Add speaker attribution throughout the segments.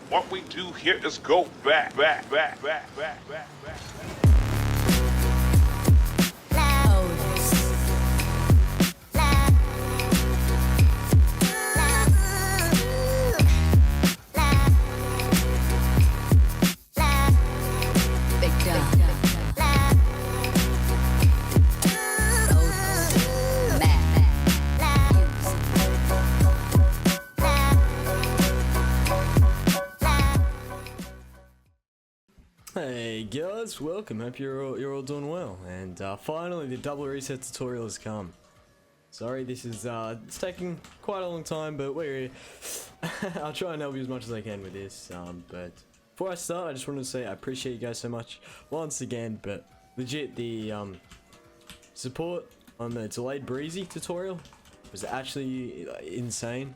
Speaker 1: What we do here is go back.
Speaker 2: Hey guys, welcome. Hope you're all doing well. And finally, the double reset tutorial has come. Sorry, this is it's taking quite a long time, but we're here. I'll try and help you as much as I can with this. But before I start, I just wanted to say I appreciate you guys so much once again. But legit, the support on the delayed breezy tutorial was actually insane.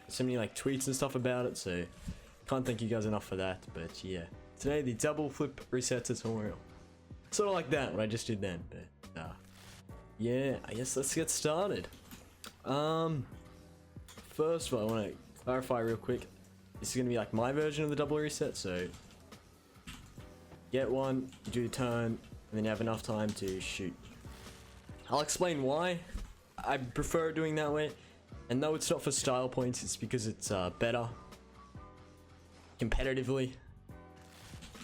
Speaker 2: So many like tweets and stuff about it, so can't thank you guys enough for that. But yeah. Today, the double flip reset tutorial. Sort of like that, what I just did then, but yeah, I guess let's get started. First of all, I want to clarify real quick. This is going to be like my version of the double reset, so get one, you do the turn, and then you have enough time to shoot. I'll explain why I prefer doing that way, and no, it's not for style points, it's because it's better competitively.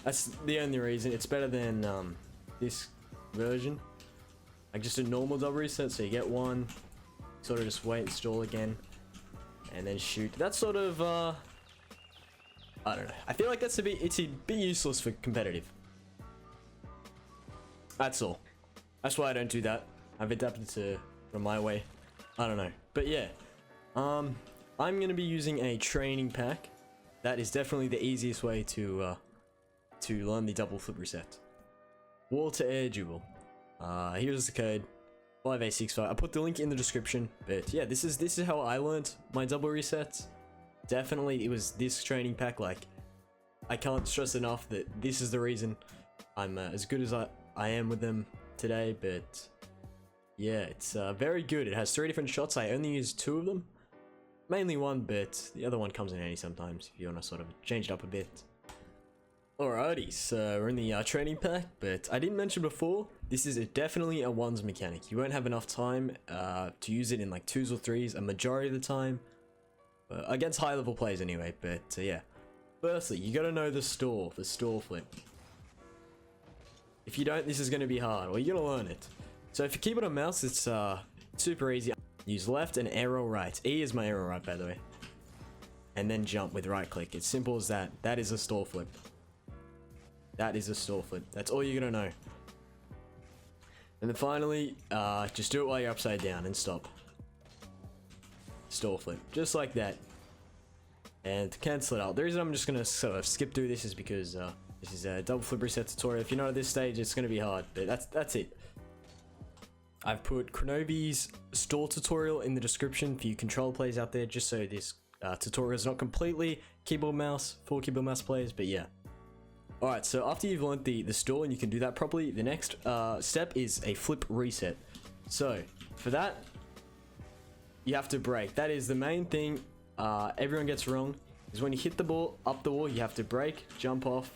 Speaker 2: That's the only reason. It's better than this version. Like just a normal double reset, so you get one, sort of just wait, stall again, and then shoot. That's sort of, I don't know. I feel like it's a bit useless for competitive. That's all. That's why I don't do that. I've adapted to from my way. I don't know. But yeah, I'm going to be using a training pack. That is definitely the easiest way to learn the double flip reset. Wall to air duel. Here's the code 5865. I put the link in the description. But yeah, this is how I learned my double resets. Definitely, it was this training pack. Like, I can't stress enough that this is the reason I'm as good as I am with them today. But yeah, it's very good. It has 3 different shots. I only use 2 of them, mainly one, but the other one comes in handy sometimes if you want to sort of change it up a bit. Alrighty, so we're in the training pack, but I didn't mention before, this is definitely a ones mechanic. You won't have enough time to use it in like 2s or 3s a majority of the time, against high level players anyway, but yeah. Firstly, you gotta know the stall flip. If you don't, this is gonna be hard, well, you're gonna learn it. So if you keep it on mouse, it's super easy. Use left and arrow right. E is my arrow right, by the way. And then jump with right click. It's simple as that. That is a stall flip. That is a stall flip. That's all you're gonna know. And then finally, just do it while you're upside down and stop. Stall flip. Just like that. And to cancel it out. The reason I'm just gonna sort of skip through this is because this is a double flip reset tutorial. If you're not at this stage, it's gonna be hard. But that's it. I've put Kronovi's stall tutorial in the description for you control players out there, just so this tutorial is not completely keyboard mouse for keyboard mouse players, but yeah. Alright, so after you've learned the stall and you can do that properly, the next step is a flip reset. So, for that, you have to brake. That is the main thing everyone gets wrong, is when you hit the ball up the wall, you have to brake, jump off,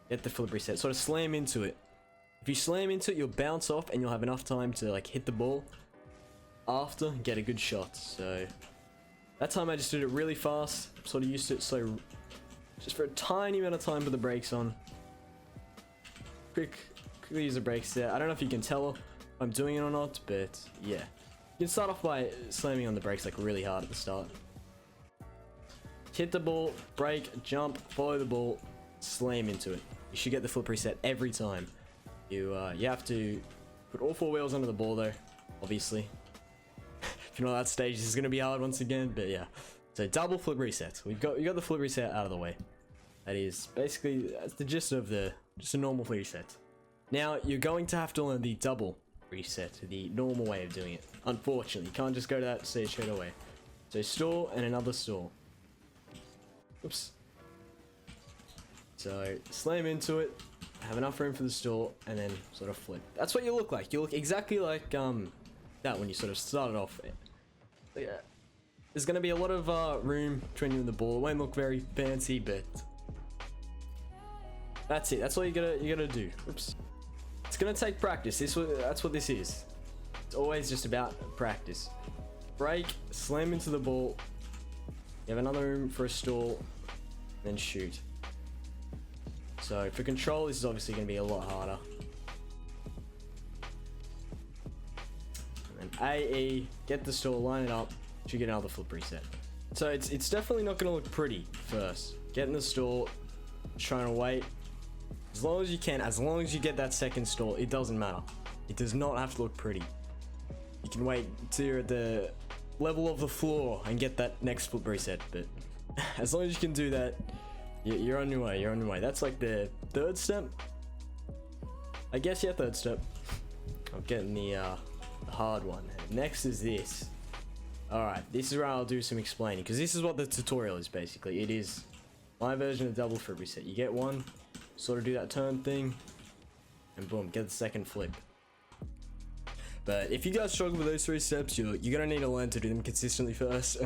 Speaker 2: get the flip reset. Sort of slam into it. If you slam into it, you'll bounce off and you'll have enough time to like hit the ball after and get a good shot. So, that time I just did it really fast, sort of used it so just for a tiny amount of time with the brakes on. Quickly use the brakes there. I don't know if you can tell if I'm doing it or not, but yeah. You can start off by slamming on the brakes like really hard at the start. Hit the ball, brake, jump, follow the ball, slam into it. You should get the flip reset every time. You have to put all 4 wheels under the ball though, obviously. If you're not at that stage, this is going to be hard once again, but yeah. So double flip reset. We got the flip reset out of the way. That is basically that's the gist of just a normal flip reset. Now you're going to have to learn the double reset, the normal way of doing it. Unfortunately, you can't just go to that stage straight away. So stall and another stall. Oops. So slam into it, have enough room for the stall, and then sort of flip. That's what you look like. You look exactly like that when you sort of started off. Yeah. There's going to be a lot of room between you and the ball. It won't look very fancy, but That's it. That's all you gotta do. Oops. It's gonna take practice. That's what this is. It's always just about practice. Break, slam into the ball. You have another room for a stall, then shoot. So for control, this is obviously gonna be a lot harder. And then AE, get the stall, line it up, should get another flip reset. So it's definitely not gonna look pretty first. Get in the stall, trying to wait. As long as you can, as long as you get that second stall, it doesn't matter. It does not have to look pretty. You can wait till you're at the level of the floor and get that next flip reset, but as long as you can do that, you're on your way, you're on your way. That's like the third step. I guess, yeah, third step. I'm getting the hard one. Next is this. Alright, this is where I'll do some explaining, because this is what the tutorial is basically. It is my version of double flip reset. You get one, sort of do that turn thing, and boom, get the second flip. But if you guys struggle with those 3 steps, you're gonna need to learn to do them consistently first.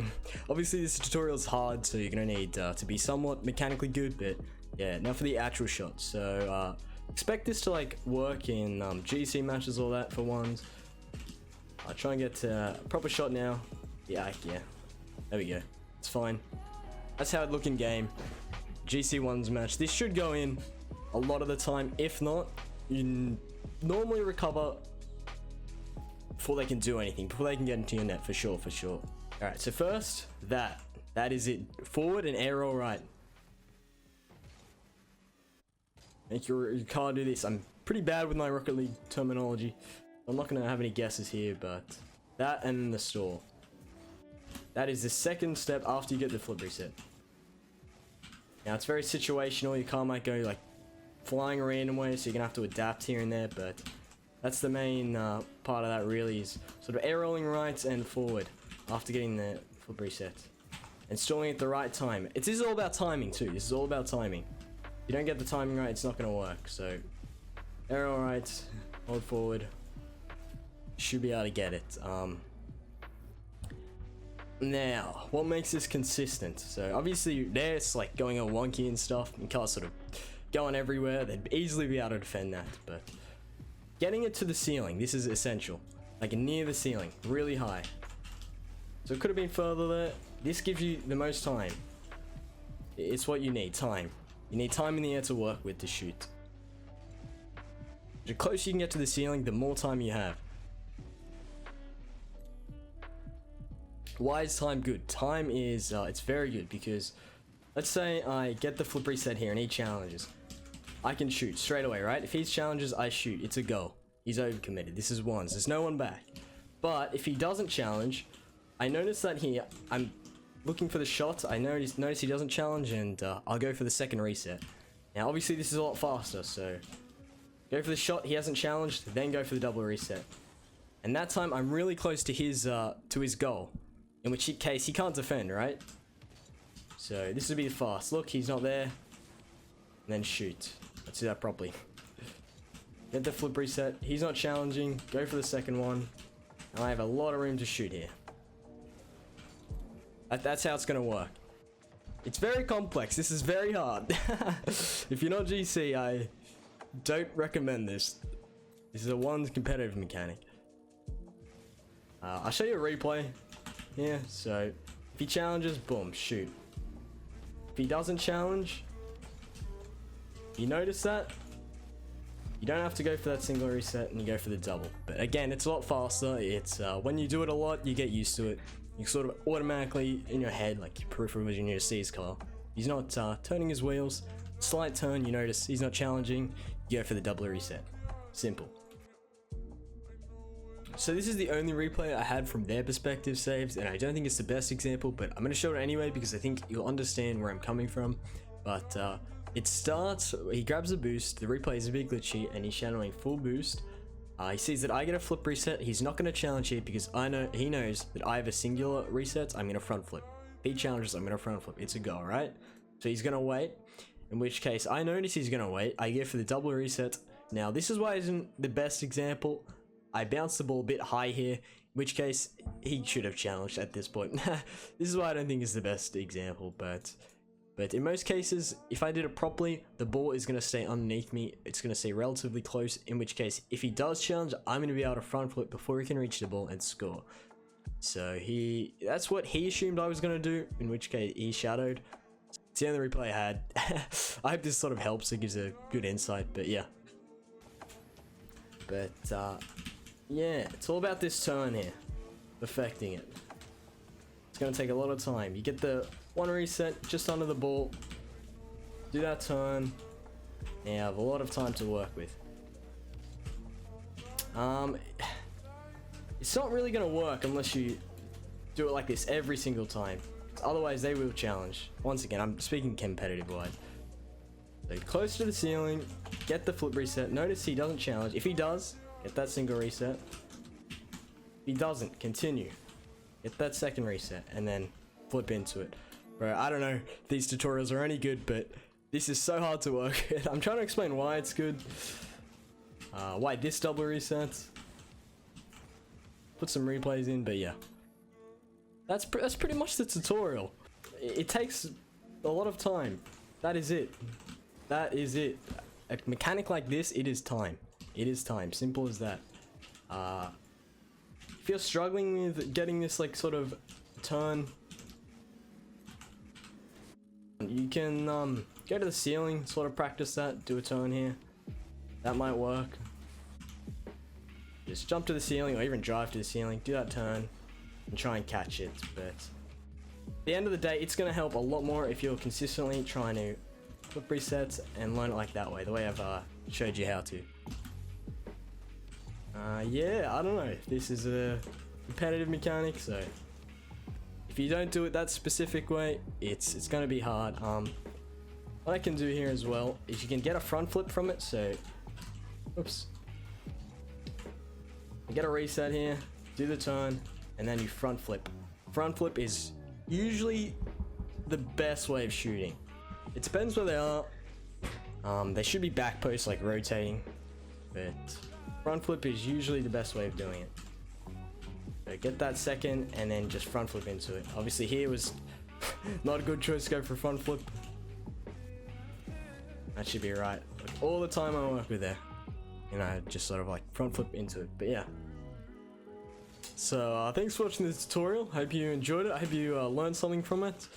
Speaker 2: Obviously this tutorial is hard, so you're gonna need to be somewhat mechanically good, but yeah, now for the actual shot. So expect this to like work in GC matches, all that for ones. I'll try and get a proper shot now. Yeah, there we go, it's fine. That's how it look in game. GC ones match, this should go in a lot of the time. If not, you normally recover before they can do anything, before they can get into your net, for sure. Alright, so first, that is it. Forward and air roll right. Make your car do this. I'm pretty bad with my Rocket League terminology. I'm not gonna have any guesses here, but that and the stall. That is the second step after you get the flip reset. Now it's very situational. Your car might go like flying a random way, so you're gonna have to adapt here and there, but that's the main part of that really, is sort of air rolling right and forward after getting the flip reset. And stalling at the right time. This is all about timing too. This is all about timing. If you don't get the timing right, it's not gonna work. So air roll right, hold forward. Should be able to get it. Now, what makes this consistent? So obviously there's like going all wonky and stuff, and cars sort of going everywhere. They'd easily be able to defend that, but getting it to the ceiling, this is essential. Like near the ceiling, really high. So it could have been further there. This gives you the most time. It's what you need, time. You need time in the air to work with to shoot. The closer you can get to the ceiling, the more time you have. Why is time good? Time is, it's very good because, let's say I get the flip reset here and he challenges. I can shoot straight away, right? If he challenges, I shoot. It's a goal. He's overcommitted. This is ones. There's no one back. But if he doesn't challenge, I notice that here, I'm looking for the shot. I notice he doesn't challenge, and I'll go for the second reset. Now, obviously, this is a lot faster, so go for the shot. He hasn't challenged, then go for the double reset. And that time, I'm really close to his goal. In which case, he can't defend, right? So this would be fast. Look, he's not there. And then shoot. Let's do that properly. Get the flip reset. He's not challenging. Go for the second one. And I have a lot of room to shoot here. That's how it's going to work. It's very complex. This is very hard. If you're not GC, I don't recommend this. This is a one's competitive mechanic. I'll show you a replay. Yeah, so if he challenges, boom, shoot. If he doesn't challenge, you notice that? You don't have to go for that single reset and you go for the double. But again, it's a lot faster. It's when you do it a lot, you get used to it. You sort of automatically in your head, like your peripheral vision, you see his car. He's not turning his wheels. Slight turn, you notice he's not challenging. You go for the double reset. Simple. So this is the only replay I had from their perspective saved, and I don't think it's the best example, but I'm going to show it anyway because I think you'll understand where I'm coming from. But it starts, he grabs a boost, the replay is a bit glitchy, and he's shadowing full boost. He sees that I get a flip reset. He's not going to challenge here because he knows that I have a singular reset. I'm going to front flip. If he challenges, I'm going to front flip. It's a go, right? So he's going to wait, in which case I notice he's going to wait. I go for the double reset. Now this is why it isn't the best example. I bounced the ball a bit high here, in which case he should have challenged at this point. This is why I don't think it's the best example, but But in most cases, if I did it properly, the ball is going to stay underneath me. It's going to stay relatively close, in which case, if he does challenge, I'm going to be able to front flip before he can reach the ball and score. So that's what he assumed I was going to do, in which case he shadowed. It's the only replay I had. I hope this sort of helps. It gives a good insight, but yeah. But yeah, it's all about this turn here, perfecting it. It's going to take a lot of time. You get the one reset just under the ball, do that turn, and you have a lot of time to work with. It's not really going to work unless you do it like this every single time. Otherwise, they will challenge. Once again, I'm speaking competitive-wise. So close to the ceiling, get the flip reset. Notice he doesn't challenge. If he does, get that single reset. If he doesn't, continue. Get that second reset, and then flip into it. Bro, I don't know if these tutorials are any good, but this is so hard to work with. I'm trying to explain why it's good. Why this double resets. Put some replays in, but yeah. That's pretty much the tutorial. It takes a lot of time. That is it. That is it. A mechanic like this, it is time. It is time. Simple as that. If you're struggling with getting this like sort of turn, you can go to the ceiling, sort of practice that, do a turn here. That might work. Just jump to the ceiling or even drive to the ceiling, do that turn, and try and catch it. But at the end of the day, it's going to help a lot more if you're consistently trying to flip resets and learn it like that way, the way I've showed you how to. Yeah, I don't know. This is a competitive mechanic, so if you don't do it that specific way, it's going to be hard. What I can do here as well is you can get a front flip from it, so oops. You get a reset here, do the turn, and then you front flip. Front flip is usually the best way of shooting. It depends where they are. They should be back post, like rotating, but front flip is usually the best way of doing it. So get that second and then just front flip into it. Obviously here was not a good choice to go for front flip. That should be right. Like, all the time I work with there, you know, just sort of like front flip into it. But yeah. So thanks for watching this tutorial. Hope you enjoyed it. I hope you learned something from it.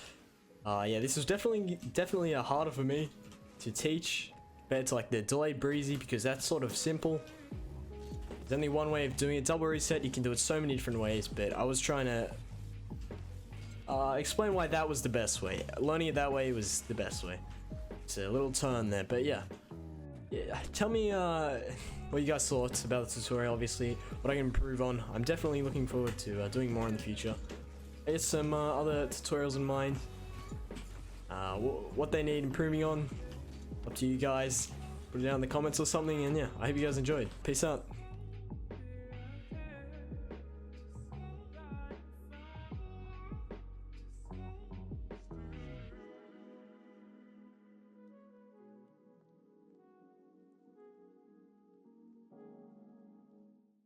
Speaker 2: Yeah, this was definitely harder for me to teach compared to like the delayed breezy, because that's sort of simple. There's only one way of doing it. Double reset, you can do it so many different ways, but I was trying to explain why that was the best way. Learning it that way was the best way. It's a little turn there, but yeah. Tell me what you guys thought about the tutorial, obviously, what I can improve on. I'm definitely looking forward to doing more in the future. I get some other tutorials in mind. What they need improving on, up to you guys. Put it down in the comments or something, and yeah, I hope you guys enjoyed. Peace out.